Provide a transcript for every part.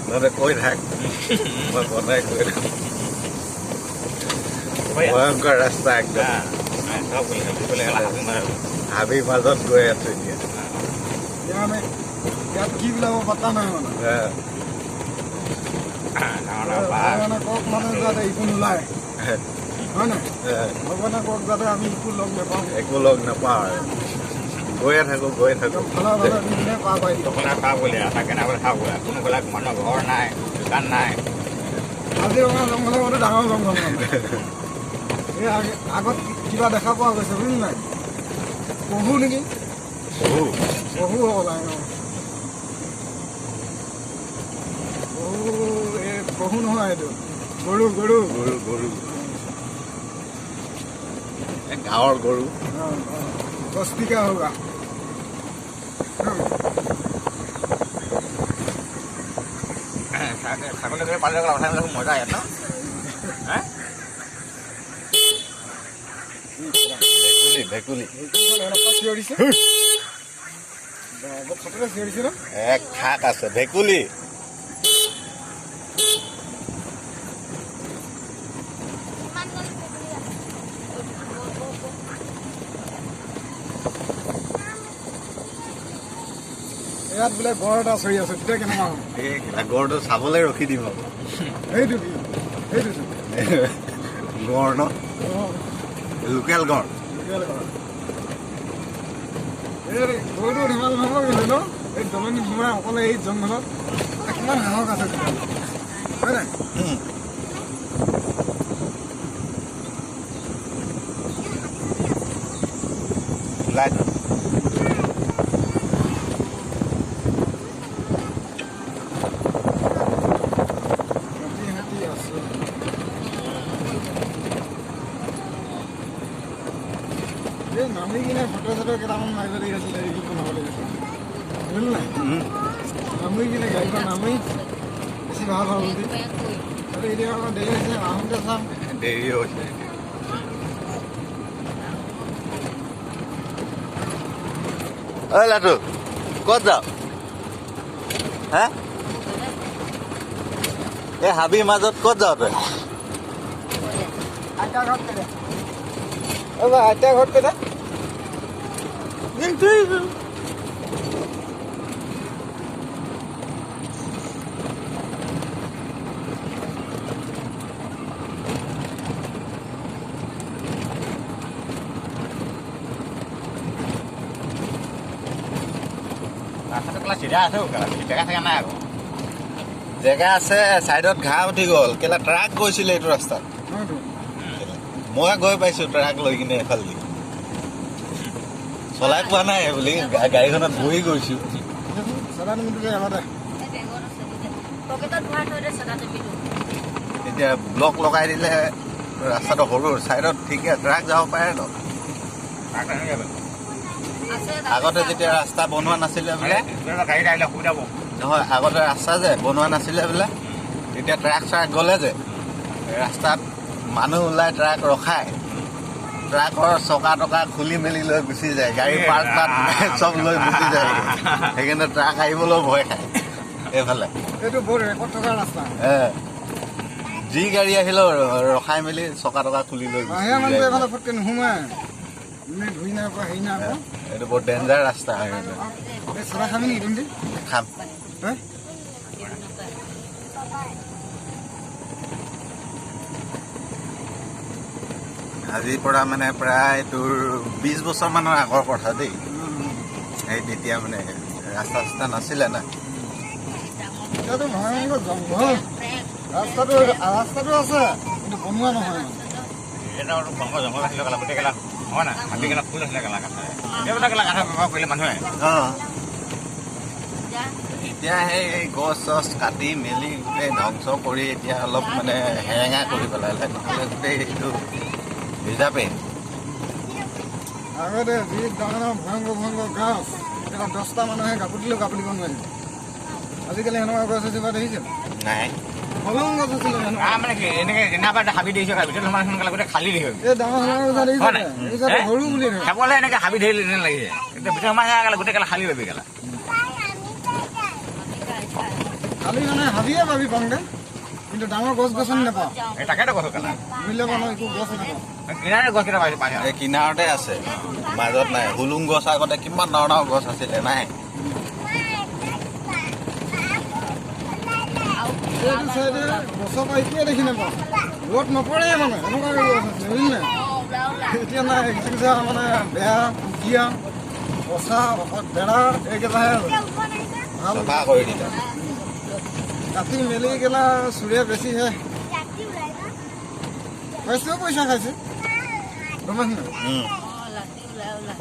নহ'লে কৈ থাক মই বনাই কৈ থাক ভয়ংকৰ ৰাস্তা একদম হাবিৰ মাজত গৈ আছো এতিয়া ইয়াত কি বিলাক পাতা নাই মানে কওক মানে যাতে ইটো নোলায় হয় নাই ভগৱানে কওক যাতে আমি ইটো লগ নাপাওঁ একো লগ নাপাওঁ আৰু গৈয়ে থাকো ভালে ভালে দিনে পাৰ পাই দিওঁ খাব বোলে তাকে নাবলৈ খাব বোলে কোনো বিলাক মানুহৰ ঘৰ নাই দোকান নাই কাজিৰঙা জংঘলৰ মতে ডাঙৰ জংঘল এই আগত কিবা দেখা পোৱা গৈছে বুজিলি নাই পহু নেকি পহু হ'ব লাগে পহু নহয় এইটো গৰু গাঁৱৰ গৰু দস্তিকা হোগা ছাগলী কৰি পালে উঠাই মেলি মজা ইয়াত ন ভেকুলী চিঞৰিছে চিঞৰিছে ন এক শাক আছে ভেকুলী ইয়াত বোলে গড় এটা চৰি আছে তেতিয়া কেনেকুৱা হ'ব গড়টো চাবলৈ ৰখি দিম সেইটো কি সেইটো গড় ন লোকেল গড় এই গৰুটো ধেমাল ভাঙৰ গৈছে ন এই দলনি সোমাই অকলে এই জংঘলত কিমান সাহস আছে হয় নাই নামি কিনে ফটো চটো কেইটামান মাৰিব লাগিছিলে বনাব লাগিছিল বুজিলি নাই নামি কিনে গাড়ীখন নামি বেছি ভাল হ'ল বুলি আৰু এতিয়া অলপ দেৰি হৈছে আহোঁতে চাম দেৰি হৈছে ঐ লাটু ক'ত যাওঁ হা এই হাবিৰ মাজত ক'ত যাওঁ তই আইতা ঘৰত কেইটা আইতা ঘৰত কেইটা চিধা আছে জেগা চেগা নাই আকৌ জেগা আছে চাইডত ঘাঁহ উঠি গ'ল কেলা ট্ৰাক গৈছিলে এইটো ৰাস্তাত মই গৈ পাইছো ট্ৰাক লৈ কিনে এফালেদি চলাই পোৱা নাই বুলি গাড়ীখনত বহি গৈছো এতিয়া ব্লক লগাই দিলে ৰাস্তাটো সৰু চাইডত ঠিকে ট্ৰাক যাব পাৰে ন আগতে যেতিয়া ৰাস্তা বনোৱা নাছিলে বোলে গাড়ী আহিলে সুবিধা হ'ব নহয় আগতে ৰাস্তা যে বনোৱা নাছিলে বোলে তেতিয়া ট্ৰাক চাক গ'লে যে ৰাস্তাত মানুহ ওলাই ট্ৰাক ৰখায় ট্ৰাকৰ চকা টকা খুলি মেলি লৈ গুচি যায় গাড়ী পাৰ্ক পাত চব লৈ গুচি যায় সেইকাৰণে ট্ৰাক আহিবলৈও ভয় খায় এইফালে এইটো বৰ ৰেকৰ্ড থকা ৰাস্তা যি গাড়ী আহিলেও ৰখাই মেলি চকা টকা খুলি লৈ বাহিৰা মানুহ এইফালে ফটকে নোসোমায় ধুই নাই পৰা হেৰি নাই এইটো বৰ ডেঞ্জাৰ ৰাস্তা হয় চাহ খাবি নেকি তুমি খাম আজিৰ পৰা মানে প্ৰায় তোৰ 20 বছৰমানৰ আগৰ কথা দেই সেই তেতিয়া মানে ৰাস্তা চাস্তা নাছিলে না এতিয়াতো ভয়ংকৰ জংঘল ৰাস্তাটো আছে কিন্তু বনোৱা নহয় এটা জংঘল আছিলে গেলা গোটেই গেলা হয় না হাবি গেলা ফুল আছিলে গেলা কাঠা এইবিলাক গেলা কাঠা ব্যৱহাৰ কৰিলে মানুহে এতিয়া সেই গছ চছ কাটি মেলি গোটেই ধ্বংস কৰি এতিয়া অলপ মানে হেৰেঙা কৰি পেলালে নহ'লে গোটেই এইটো ৰিজাৰ্ভে আগতে যি ডাঙৰ ভয়ংকৰ গাছ এটা 10টা মানুহে কাপুতিলেও কাপুতিব নোৱাৰিব আজিকালি সেনেকুৱা গছ এজোপা দেখিছে নাই হলং গছ আছিলে মানে কি এনেকে যেনেবা হাবি দেখিছে ভিতৰত সোমাই সোনকালে গোটেই খালী দেখিব এই ডাঙৰ গছ দেখিছে সৰু বুলি খাবলৈ এনেকে হাবি ধৰি যেন লাগিছে এতিয়া ভিতৰত সোমাই গেলা গোটেই গেলা খালী ৰবি গেলা খালি মানে হাবিয়ে পাবি পাওঁতে কিন্তু ডাঙৰ গছ গছনি নাপাওঁ এই তাকেতো কৈছোঁ কেলা মূল্যৱানৰ একো গছ নাপাওঁ কিনাৰে গছকেইটা পাইছোঁ পানী এই কিনাৰতে আছে মাজত নাই হুলুং গছ আগতে কিমান ডাঙৰ ডাঙৰ গছ আছিলে নাই এইটো চাইডে গছৰ পৰা একোৱে দেখি নাপাওঁ ৰ'দ নপৰে মানে এনেকুৱাকৈ গছ আছে বুজিলি নাই এতিয়া নাই কিছু মানে বেয়া পুকীয়া পচা বেৰা এইকেইটাহে আছে ভাল চফা কৰি দিলে কাটি মেলি গেলা চুৰে বেছিহে পইচাও পইচা খাইছে গম পাইছ নাই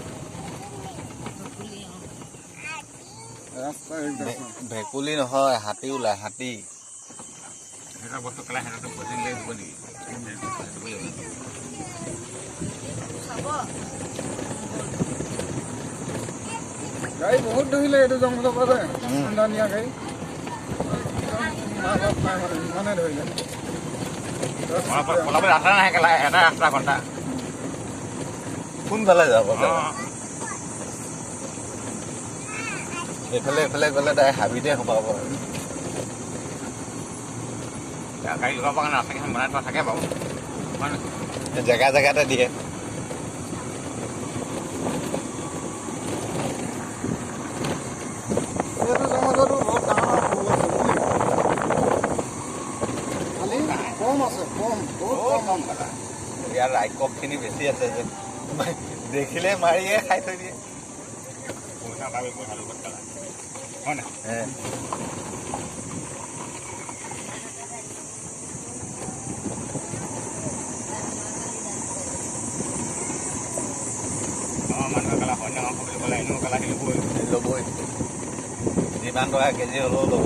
ৰাস্তা একদম ভেকুলী নহয় হাতী ওলাই হাতী এটা বস্তু কেলা সিহঁতক বজিলে দিব নেকি গাড়ী বহুত ধৰিলে এইটো জংঘলৰ পৰা যায় ঠাণ্ডা নিয়া গাড়ী ইমানে ধৰিলে পলাবলৈ ৰাস্তা নাহে কেলা এটা ৰাস্তা ঘণ্টা কোনফালে যাব এইফালে এইফালে গ'লে তাই হাবিতে সোমাব গাড়ী লগাবৰ কাৰণে ৰাস্তা কেইখন বনাই থোৱা থাকে বাৰু হয় নহয় জেগা জেগাতে দিয়ে এইটো জংঘলতো বহুত ডাঙৰ ফুল আছে খালি কম আছে কম বহুত কম ইয়াৰ ৰাক্ষসখিনি বেছি আছে যে দেখিলে মাৰিয়ে খাই থৈ দিয়ে পইচা পাবি পইচা লগত কেলা হয় নাই মানুহে কেলা সন্ধ্যা মাংস বুলি ক'লে এনেও কেলা খেলিবই ল'বই যিমান টকা কেজি হ'লেও ল'ব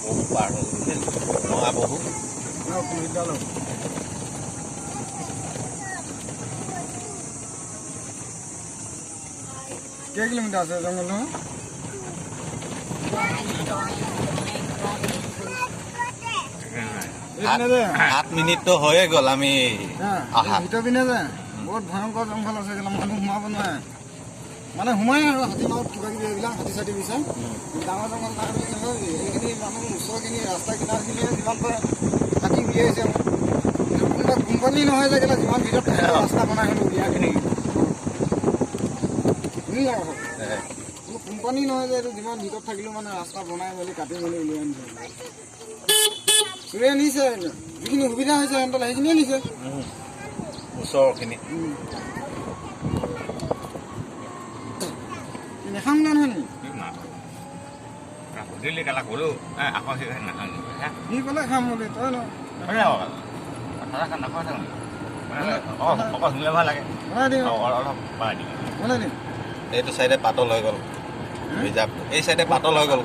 বহু পাৰ হৈ গৈছিল নঙা বহু কেই কিলোমিটাৰ আছে জংঘল এইপিনে যে 8 মিনিটটো হৈয়ে গ'ল আমি অহা ভিতৰ পিনে যে বহুত ভয়ংকৰ জংঘল আছে মানুহ সোমাব নোৱাৰে মানে সোমাই আৰু হাতী মাহত কিবা কিবি এইবিলাক হাতী চাতী বিচাৰে ডাঙৰ জংঘল নাই বুলি নহয় এইখিনি মানুহ ওচৰখিনি ৰাস্তা কিনাৰখিনিয়ে যিমান পাৰে হাতী উলিয়াইছে কোনোবা কোম্পানী নহয় যে কেলা যিমান ভিতৰত থাকে ৰাস্তা বনাই হ'লে উলিয়াইখিনি শুনিলা কথা কোনো কোম্পানী নহয় যে এইটো যিমান ভিতৰত থাকিলেও মানে ৰাস্তা বনাই মেলি কাটি মেলি উলিয়াই আনিছে চুৰে নিছে যিখিনি সুবিধা হৈছে সিহঁতলৈ সেইখিনিয়ে নিছে ওচৰখিনি নেখাম নহয় নেকি সুধিলি কেলা ক'লোঁ আকৌ সেইখিনি নাখাওঁ সি ক'লে খাম বুলি তই ন অকল শুনিলে ভাল লাগে বনাই দিম অলপ বনাই দিম বনাই দিম এইটো চাইডে পাতল হৈ গ'ল ৰিজাৰ্ভ এই চাইডে পাতল হৈ গ'ল